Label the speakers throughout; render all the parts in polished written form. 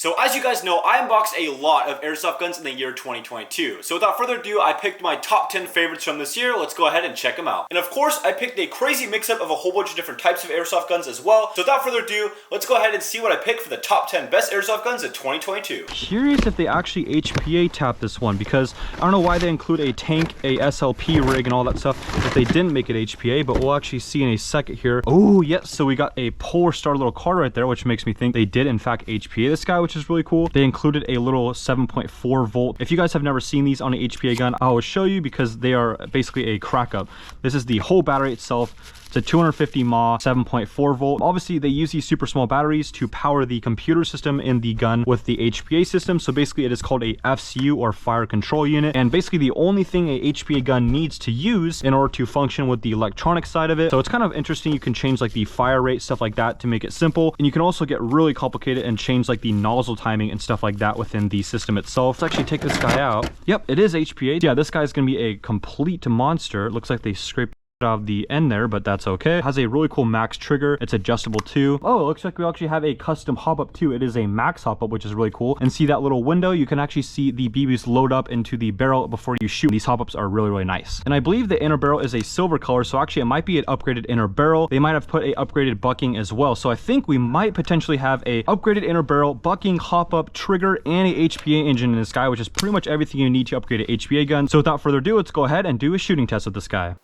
Speaker 1: So as you guys know, I unboxed a lot of airsoft guns in the year 2022. So without further ado, I picked my top 10 favorites from this year. Let's go ahead and check them out. And of course, I picked a crazy mix-up of a whole bunch of different types of airsoft guns as well. So without further ado, let's go ahead and see what I picked for the top 10 best airsoft guns of 2022.
Speaker 2: Curious if they actually HPA tapped this one, because I don't know why they include a tank, a SLP rig, and all that stuff if they didn't make it HPA, but we'll actually see in a second here. Oh, yes, so we got a Polar Star little card right there, which makes me think they did in fact HPA this guy, which is really cool. They included a little 7.4 volt. If you guys have never seen these on an HPA gun, I will show you because they are basically a crack up. This is the whole battery itself. It's a 250 mAh 7.4 volt. Obviously, they use these super small batteries to power the computer system in the gun with the HPA system. So basically, it is called a FCU, or fire control unit. And basically, the only thing a HPA gun needs to use in order to function with the electronic side of it. So it's kind of interesting. You can change like the fire rate, stuff like that, to make it simple. And you can also get really complicated and change like the nozzle timing and stuff like that within the system itself. Let's actually take this guy out. Yep, it is HPA. Yeah, this guy's gonna be a complete monster. It looks like they scraped of the end there, but that's okay. It has a really cool max trigger. It's adjustable too. Oh, it looks like we actually have a custom hop up too. It is a max hop up, which is really cool. And see that little window? You can actually see the BBs load up into the barrel before you shoot. These hop ups are really nice. And I believe the inner barrel is a silver color, so actually it might be an upgraded inner barrel. They might have put a upgraded bucking as well. So I think we might potentially have a upgraded inner barrel, bucking, hop up, trigger, and a HPA engine in this guy, which is pretty much everything you need to upgrade an HPA gun. So without further ado, let's go ahead and do a shooting test with this guy.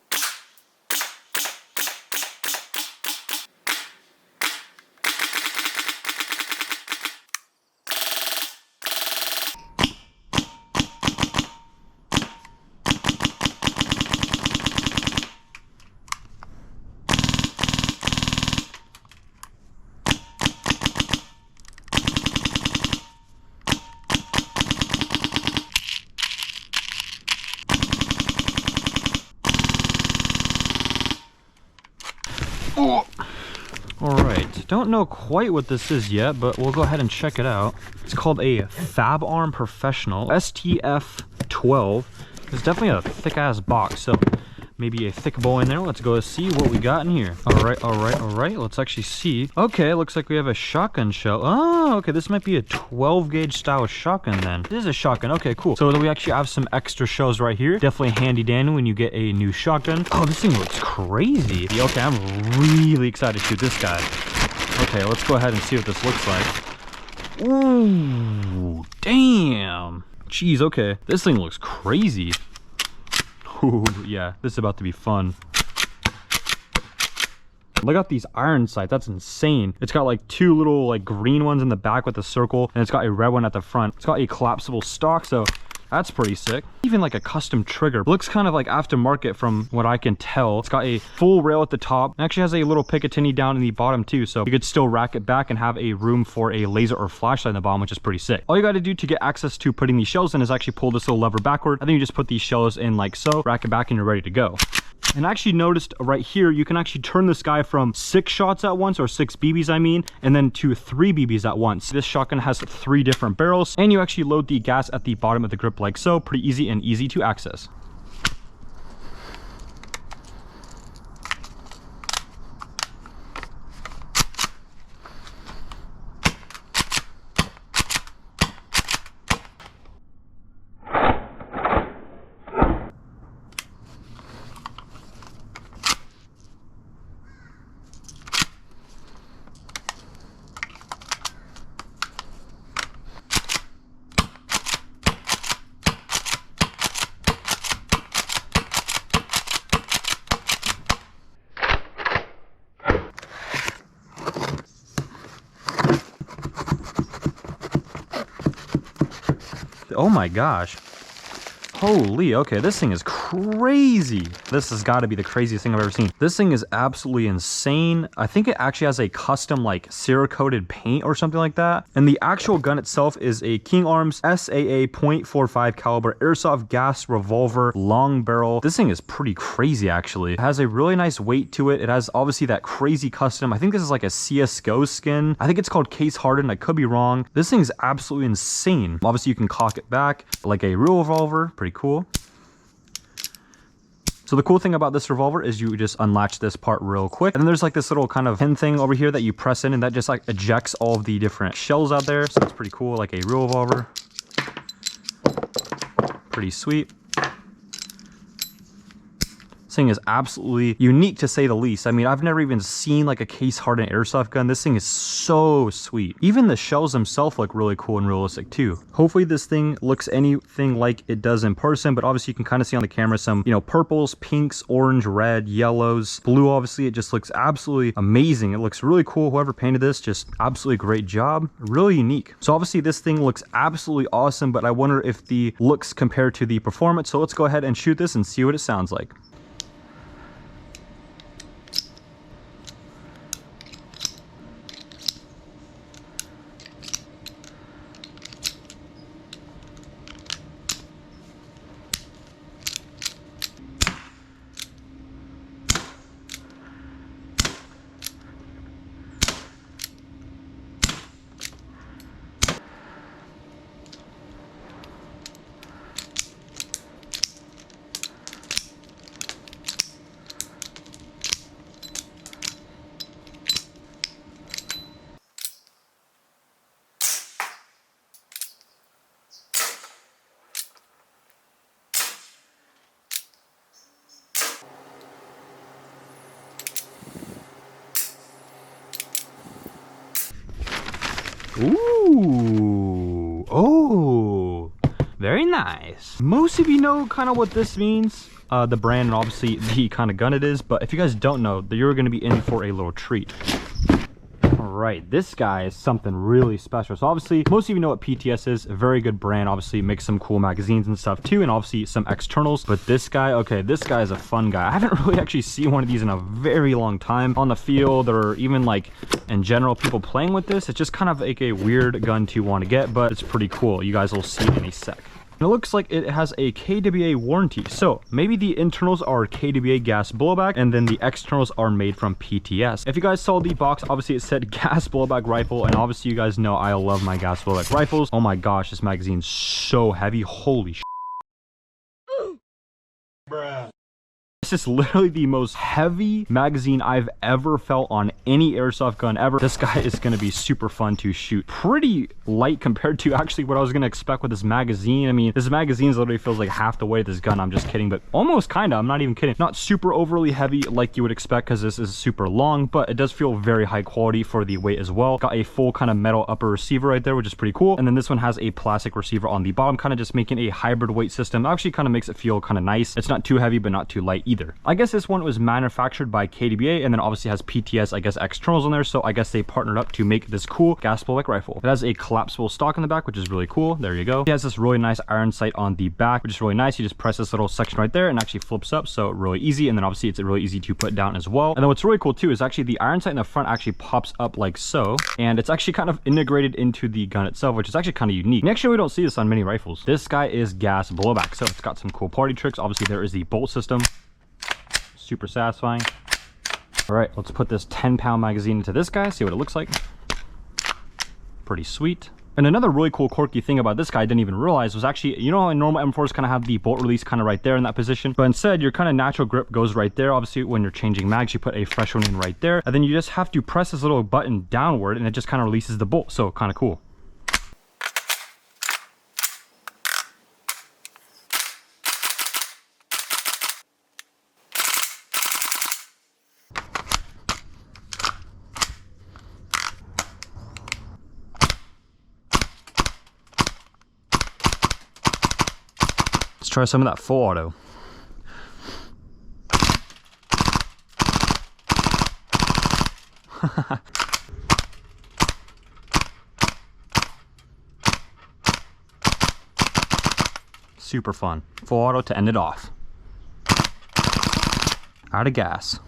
Speaker 2: Alright, don't know quite what this is yet, but we'll go ahead and check it out. It's called a Fabarm Professional STF-12. It's definitely a thick-ass box, so maybe a thick bowl in there. Let's go see what we got in here. Alright. Let's actually see. Okay, looks like we have a shotgun shell. Oh, okay, this might be a 12 gauge style shotgun then. This is a shotgun. Okay, cool. So we actually have some extra shells right here. Definitely handy dandy when you get a new shotgun. Oh, this thing looks crazy. Okay, I'm really excited to shoot this guy. Okay, let's go ahead and see what this looks like. Ooh, damn. Jeez, okay. This thing looks crazy. Ooh, yeah, this is about to be fun. Look at these iron sights. That's insane. It's got like two little like green ones in the back with a circle, and it's got a red one at the front. It's got a collapsible stock, so that's pretty sick. Even like a custom trigger. Looks kind of like aftermarket from what I can tell. It's got a full rail at the top. It actually has a little Picatinny down in the bottom too, so you could still rack it back and have a room for a laser or flashlight in the bottom, which is pretty sick. All you got to do to get access to putting these shells in is actually pull this little lever backward. I think you just put these shells in like so, rack it back, and you're ready to go. And I actually noticed right here, you can actually turn this guy from 6 shots at once, or 6 BBs I mean, and then to 3 BBs at once. This shotgun has 3 different barrels, and you actually load the gas at the bottom of the grip like so. Pretty easy and easy to access. Oh my gosh. Holy, okay, this thing is crazy. This has got to be the craziest thing I've ever seen. This thing is absolutely insane. I think it actually has a custom like Cerakoted paint or something like that. And the actual gun itself is a King Arms SAA .45 caliber airsoft gas revolver long barrel. This thing is pretty crazy actually. It has a really nice weight to it. It has obviously that crazy custom. I think this is like a CSGO skin. I think it's called case hardened. I could be wrong. This thing's absolutely insane. Obviously you can cock it back like a real revolver. Pretty cool. So the cool thing about this revolver is you just unlatch this part real quick. And then there's like this little kind of pin thing over here that you press in, and that just like ejects all of the different shells out there. So it's pretty cool, like a real revolver. Pretty sweet. This thing is absolutely unique to say the least. I mean, I've never even seen like a case hardened airsoft gun. This thing is so sweet. Even the shells themselves look really cool and realistic too. Hopefully this thing looks anything like it does in person, but obviously you can kind of see on the camera some, you know, purples, pinks, orange, red, yellows, blue. Obviously it just looks absolutely amazing. It looks really cool. Whoever painted this, just absolutely great job. Really unique. So obviously this thing looks absolutely awesome, but I wonder if the looks compared to the performance. So let's go ahead and shoot this and see what it sounds like. Ooh, oh, very nice. Most of you know kind of what this means, the brand and obviously the kind of gun it is, but if you guys don't know, you're going to be in for a little treat. All right, this guy is something really special. So obviously most of you know what PTS is, a very good brand, obviously makes some cool magazines and stuff too, and obviously some externals. But this guy, okay, this guy is a fun guy. I haven't really actually seen one of these in a very long time on the field, or even like in general people playing with this. It's just kind of like a weird gun to want to get, but it's pretty cool. You guys will see in a sec. And it looks like it has a KWA warranty. So maybe the internals are KWA gas blowback, and then the externals are made from PTS. If you guys saw the box, obviously it said gas blowback rifle, and obviously you guys know I love my gas blowback rifles. Oh my gosh, this magazine's so heavy. Holy sh**. Bruh. This is literally the most heavy magazine I've ever felt on any airsoft gun ever. This guy is going to be super fun to shoot. Pretty light compared to actually what I was going to expect with this magazine. I mean, this magazine literally feels like half the weight of this gun. I'm just kidding, but almost kind of. I'm not even kidding. Not super overly heavy like you would expect because this is super long, but it does feel very high quality for the weight as well. Got a full kind of metal upper receiver right there, which is pretty cool. And then this one has a plastic receiver on the bottom, kind of just making a hybrid weight system. Actually kind of makes it feel kind of nice. It's not too heavy, but not too light either. I guess this one was manufactured by KWA, and then obviously has PTS, I guess, externals on there. So I guess they partnered up to make this cool gas blowback rifle. It has a collapsible stock in the back, which is really cool. There you go. It has this really nice iron sight on the back, which is really nice. You just press this little section right there and actually flips up. So really easy. And then obviously it's really easy to put down as well. And then what's really cool too is actually the iron sight in the front actually pops up like so. And it's actually kind of integrated into the gun itself, which is actually kind of unique. And actually we don't see this on many rifles. This guy is gas blowback. So it's got some cool party tricks. Obviously there is the bolt system. Super satisfying. All right, let's put this 10-pound magazine into this guy, see what it looks like. Pretty sweet. And another really cool quirky thing about this guy I didn't even realize was actually, you know how in normal M4s kind of have the bolt release kind of right there in that position, but instead your kind of natural grip goes right there. Obviously when you're changing mags, you put a fresh one in right there, and then you just have to press this little button downward and it just kind of releases the bolt. So kind of cool. Let's try some of that full auto. Super fun. Full auto to end it off. Out of gas.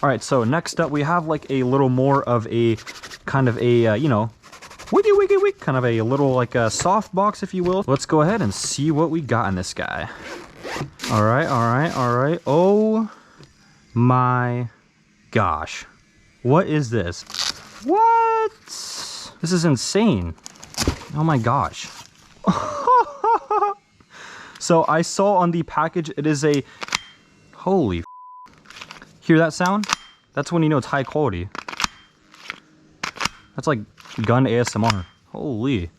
Speaker 2: All right, so next up we have like a little more of a kind of a, you know, wiggy wiggy wiggy, kind of a little like a soft box, if you will. Let's go ahead and see what we got in this guy. All right, all right, all right. Oh my gosh. What is this? What? This is insane. Oh my gosh. So I saw on the package, it is a, holy f. Hear that sound? That's when you know it's high quality. That's like gun ASMR. Holy.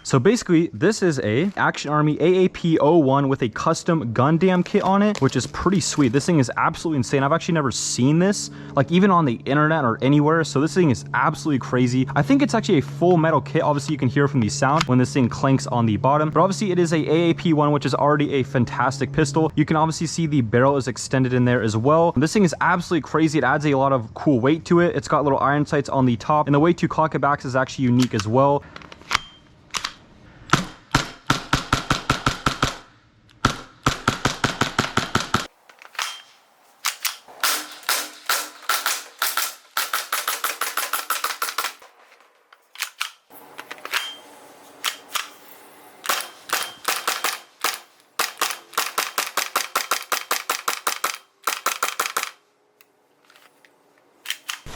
Speaker 2: So basically, this is a Action Army AAP 01 with a custom Gundam kit on it, which is pretty sweet. This thing is absolutely insane. I've actually never seen this, like even on the internet or anywhere. So this thing is absolutely crazy. I think it's actually a full metal kit. Obviously, you can hear from the sound when this thing clanks on the bottom. But obviously, it is a AAP one, which is already a fantastic pistol. You can obviously see the barrel is extended in there as well. This thing is absolutely crazy. It adds a lot of cool weight to it. It's got little iron sights on the top, and the way to cock it back is actually unique as well.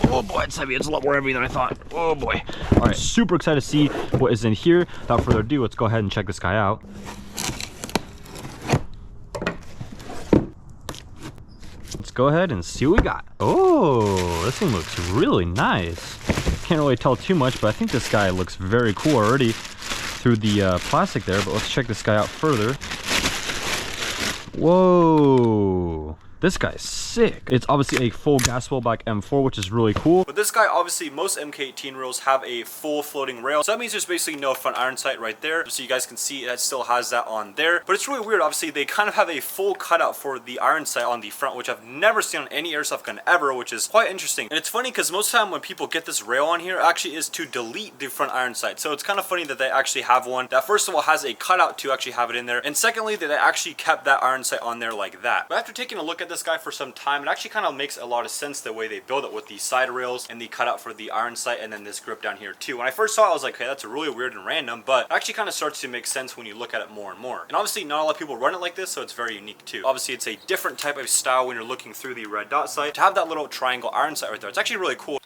Speaker 2: Oh boy, it's heavy. It's a lot more heavy than I thought. Oh boy. All right, super excited to see what is in here. Without further ado, let's go ahead and check this guy out. Let's go ahead and see what we got. Oh, this thing looks really nice. Can't really tell too much, but I think this guy looks very cool already through the plastic there. But let's check this guy out further. Whoa. This guy's sick. It's obviously a full gas blowback M4, which is really cool.
Speaker 1: But this guy, obviously, most MK18 rails have a full floating rail. So that means there's basically no front iron sight right there. So you guys can see it still has that on there. But it's really weird. Obviously, they kind of have a full cutout for the iron sight on the front, which I've never seen on any airsoft gun ever, which is quite interesting. And it's funny because most of the time when people get this rail on here, actually is to delete the front iron sight. So it's kind of funny that they actually have one that, first of all, has a cutout to actually have it in there. And secondly, that they actually kept that iron sight on there like that. But after taking a look at this guy for some time, it actually kind of makes a lot of sense the way they build it with the side rails and the cutout for the iron sight, and then this grip down here too. When I first saw it, I was like, hey, that's really weird and random, but it actually kind of starts to make sense when you look at it more and more. And obviously not a lot of people run it like this, so it's very unique too. Obviously it's a different type of style when you're looking through the red dot sight. To have that little triangle iron sight right there, it's actually really cool.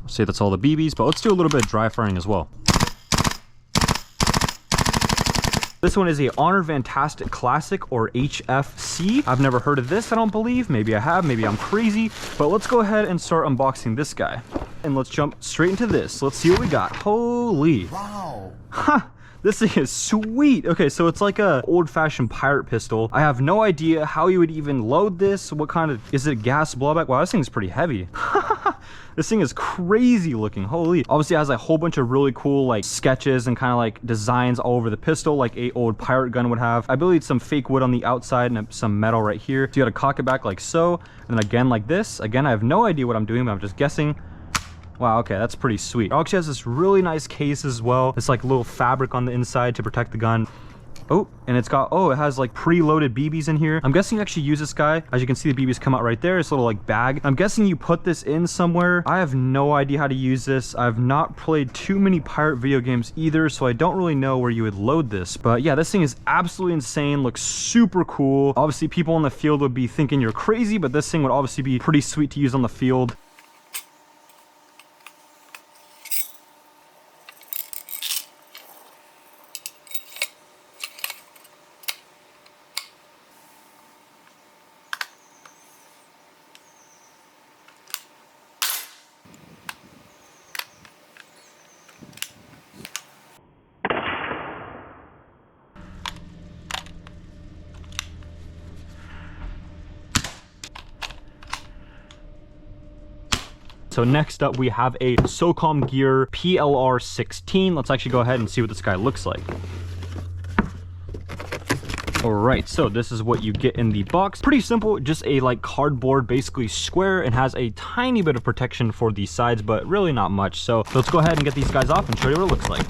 Speaker 2: Say that's all the BBs, but let's do a little bit of dry firing as well. This one is a Honor Fantastic Classic, or HFC. I've never heard of this, I don't believe. Maybe I have, maybe I'm crazy. But let's go ahead and start unboxing this guy. And let's jump straight into this. Let's see what we got. Holy. Wow. Ha! This thing is sweet. Okay, so it's like a old-fashioned pirate pistol. I have no idea how you would even load this. What kind of, is it gas blowback? Wow, this thing's pretty heavy. This thing is crazy looking. Holy. Obviously it has a whole bunch of really cool like sketches and kind of like designs all over the pistol, like a old pirate gun would have. I believe some fake wood on the outside and some metal right here. So you gotta cock it back like so, and then again like this. Again, I have no idea what I'm doing, but I'm just guessing. Wow, okay, that's pretty sweet. It actually has this really nice case as well. It's like a little fabric on the inside to protect the gun. Oh, and it's got, oh, it has like preloaded BBs in here. I'm guessing you actually use this guy. As you can see, the BBs come out right there. It's a little like bag. I'm guessing you put this in somewhere. I have no idea how to use this. I've not played too many pirate video games either, so I don't really know where you would load this. But yeah, this thing is absolutely insane. Looks super cool. Obviously, people in the field would be thinking you're crazy, but this thing would obviously be pretty sweet to use on the field. So next up, we have a Socom Gear PLR 16. Let's actually go ahead and see what this guy looks like. Alright, so this is what you get in the box. Pretty simple, just a like cardboard, basically square, and has a tiny bit of protection for the sides, but really not much. So let's go ahead and get these guys off and show you what it looks like.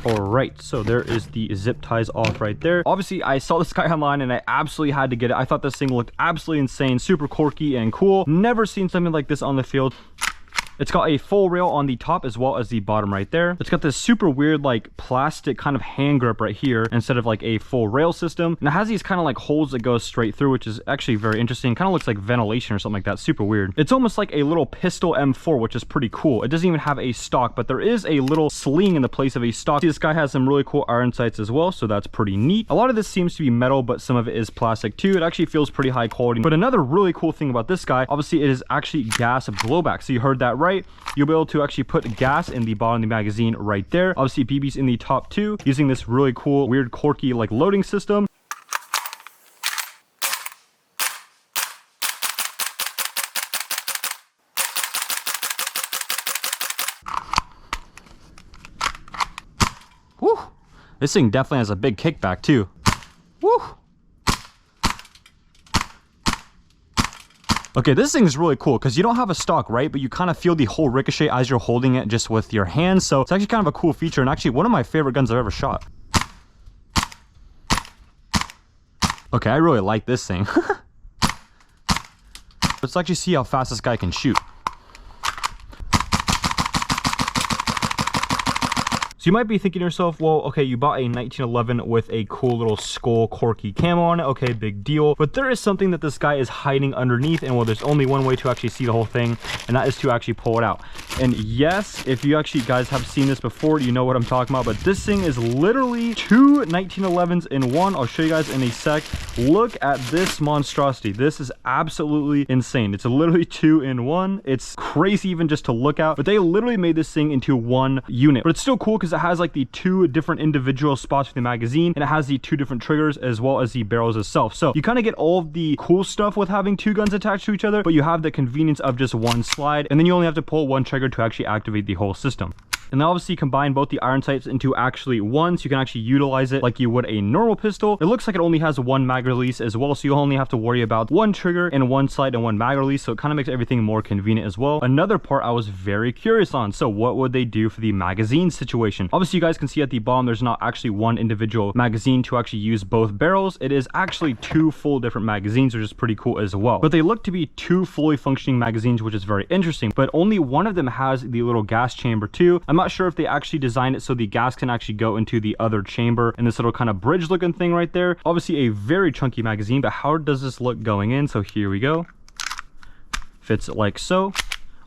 Speaker 2: Alright, so there is the zip ties off right there. Obviously, I saw this guy online and I absolutely had to get it. I thought this thing looked absolutely insane, super quirky and cool. Never seen something like this on the field. It's got a full rail on the top as well as the bottom right there. It's got this super weird like plastic kind of hand grip right here instead of like a full rail system. And it has these kind of like holes that go straight through, which is actually very interesting. Kind of looks like ventilation or something like that. Super weird. It's almost like a little pistol M4, which is pretty cool. It doesn't even have a stock, but there is a little sling in the place of a stock. See, this guy has some really cool iron sights as well, so that's pretty neat. A lot of this seems to be metal, but some of it is plastic too. It actually feels pretty high quality. But another really cool thing about this guy, obviously it is actually gas blowback. So you heard that right. You'll be able to actually put gas in the bottom of the magazine right there. Obviously BB's in the top two using this really cool, weird, quirky like loading system. Woo! This thing definitely has a big kickback too. Woo! Okay, this thing is really cool because you don't have a stock, right? But you kind of feel the whole ricochet as you're holding it just with your hands. So it's actually kind of a cool feature, and actually one of my favorite guns I've ever shot. Okay, I really like this thing. Let's actually see how fast this guy can shoot. So you might be thinking to yourself, well, okay, you bought a 1911 with a cool little skull quirky camo on it. Okay, big deal. But there is something that this guy is hiding underneath, and well, there's only one way to actually see the whole thing, and that is to actually pull it out. And yes, if you actually guys have seen this before, you know what I'm talking about, but this thing is literally two 1911s in one. I'll show you guys in a sec. Look at this monstrosity. This is absolutely insane. It's literally two in one. It's crazy even just to look at, but they literally made this thing into one unit. But it's still cool because it has like the two different individual spots for the magazine, and it has the two different triggers as well as the barrels itself. So you kind of get all of the cool stuff with having two guns attached to each other, but you have the convenience of just one slide, and then you only have to pull one trigger to actually activate the whole system. And then obviously combine both the iron sights into actually one, so you can actually utilize it like you would a normal pistol. It looks like it only has one mag release as well, so you only have to worry about one trigger and one sight and one mag release, so it kind of makes everything more convenient as well. Another part I was very curious on, so what would they do for the magazine situation? Obviously you guys can see at the bottom there's not actually one individual magazine to actually use both barrels. It is actually two full different magazines, which is pretty cool as well. But they look to be two fully functioning magazines, which is very interesting, but only one of them has the little gas chamber too. I'm not sure if they actually designed it so the gas can actually go into the other chamber in this little kind of bridge looking thing right there. Obviously a very chunky magazine, but how does this look going in? So here we go. Fits it like so.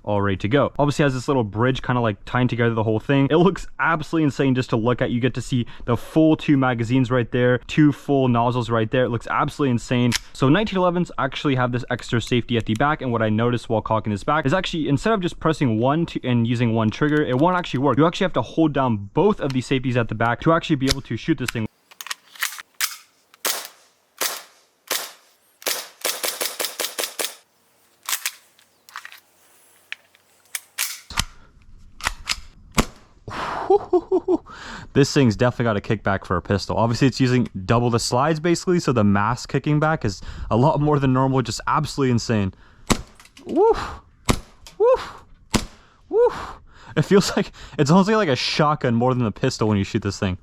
Speaker 2: All ready to go. Obviously has this little bridge kind of like tying together the whole thing. It looks absolutely insane just to look at. You get to see the full two magazines right there, two full nozzles right there. It looks absolutely insane. So 1911s actually have this extra safety at the back, and what I noticed while cocking this back is actually instead of just pressing one and using one trigger, it won't actually work. You actually have to hold down both of these safeties at the back to actually be able to shoot this thing. This thing's definitely got a kickback for a pistol. Obviously it's using double the slides basically, so the mass kicking back is a lot more than normal. Just absolutely insane. Woo! Woo! Woo! It feels like it's almost like a shotgun more than a pistol when you shoot this thing.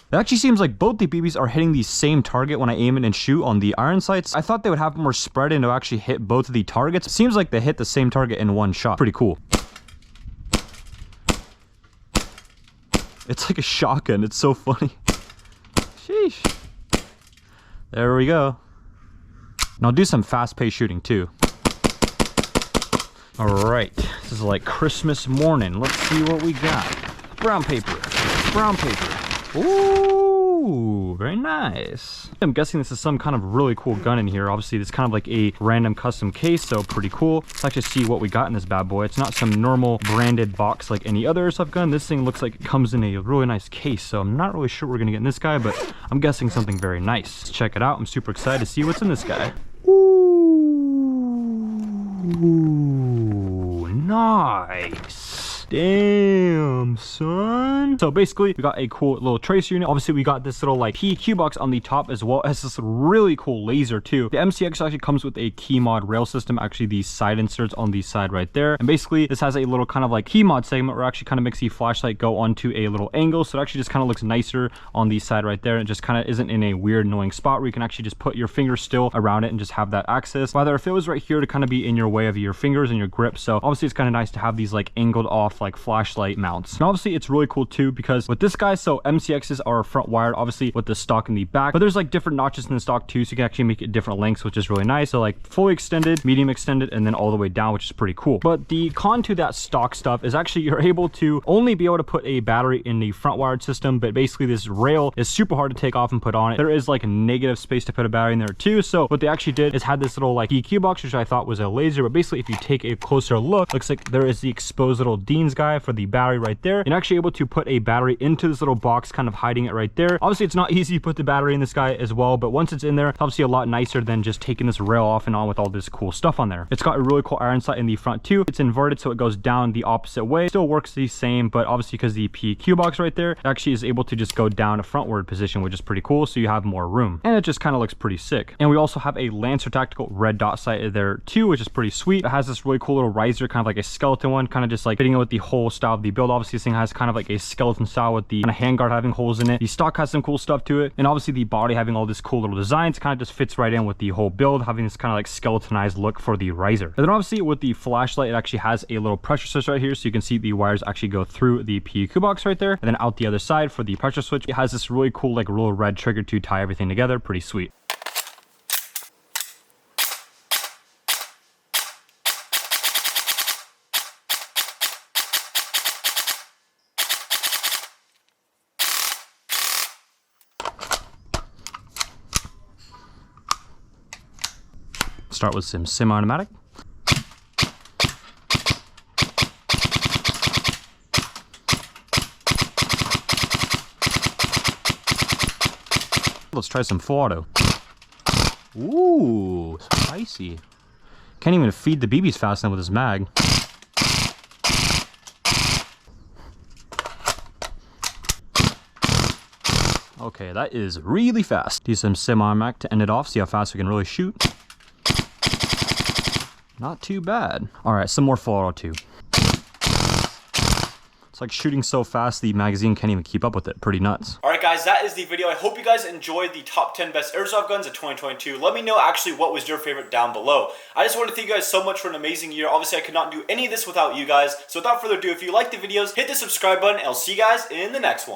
Speaker 2: It actually seems like both the BBs are hitting the same target when I aim it and shoot on the iron sights. I thought they would have more spread and to actually hit both of the targets. It seems like they hit the same target in one shot. Pretty cool. It's like a shotgun. It's so funny. Sheesh. There we go. And I'll do some fast-paced shooting too. Alright. This is like Christmas morning. Let's see what we got. Brown paper. Brown paper. Ooh, very nice. I'm guessing this is some kind of really cool gun in here. Obviously, it's kind of like a random custom case, so pretty cool. Let's actually see what we got in this bad boy. It's not some normal branded box like any other airsoft gun. This thing looks like it comes in a really nice case, so I'm not really sure what we're gonna get in this guy, but I'm guessing something very nice. Let's check it out. I'm super excited to see what's in this guy. Ooh, nice. Damn, son. So basically, we got a cool little tracer unit. Obviously, we got this little like PQ box on the top as well as this really cool laser too. The MCX actually comes with a key mod rail system, actually these side inserts on the side right there. And basically, this has a little kind of like key mod segment where it actually kind of makes the flashlight go onto a little angle. So it actually just kind of looks nicer on the side right there. It just kind of isn't in a weird, annoying spot where you can actually just put your finger still around it and just have that access. Rather, if it was right here to kind of be in your way of your fingers and your grip. So obviously, it's kind of nice to have these like angled off like flashlight mounts. And obviously it's really cool too because with this guy, so MCXs are front wired obviously with the stock in the back, but there's like different notches in the stock too, so you can actually make it different lengths, which is really nice. So like fully extended, medium extended, and then all the way down, which is pretty cool. But the con to that stock stuff is actually you're able to only be able to put a battery in the front wired system, but basically this rail is super hard to take off and put on it. There is like a negative space to put a battery in there too. So what they actually did is had this little like EQ box, which I thought was a laser, but basically if you take a closer look, looks like there is the exposed little Dean's guy for the battery right there, and actually able to put a battery into this little box, kind of hiding it right there. Obviously it's not easy to put the battery in this guy as well, but once it's in there, it's obviously a lot nicer than just taking this rail off and on with all this cool stuff on there. It's got a really cool iron sight in the front too. It's inverted, so it goes down the opposite way. Still works the same, but obviously because the PQ box right there, it actually is able to just go down a frontward position, which is pretty cool, so you have more room. And it just kind of looks pretty sick. And we also have a Lancer Tactical red dot sight there too, which is pretty sweet. It has this really cool little riser, kind of like a skeleton one, kind of just like fitting in with the whole style of the build. Obviously this thing has kind of like a skeleton style with the kind of handguard having holes in it. The stock has some cool stuff to it, and obviously the body having all this cool little designs kind of just fits right in with the whole build, having this kind of like skeletonized look for the riser. And then obviously with the flashlight, it actually has a little pressure switch right here, so you can see the wires actually go through the PQ box right there, and then out the other side for the pressure switch. It has this really cool like little red trigger to tie everything together. Pretty sweet. Start with some semi-automatic. Let's try some full auto. Ooh, spicy. Can't even feed the BBs fast enough with this mag. Okay, that is really fast. Do some semi-automatic to end it off, see how fast we can really shoot. Not too bad. All right, some more full auto too. It's like shooting so fast the magazine can't even keep up with it. Pretty nuts.
Speaker 1: Alright guys, that is the video. I hope you guys enjoyed the top 10 best airsoft guns of 2022. Let me know actually what was your favorite down below. I just want to thank you guys so much for an amazing year. Obviously I could not do any of this without you guys. So without further ado, if you like the videos, hit the subscribe button and I'll see you guys in the next one.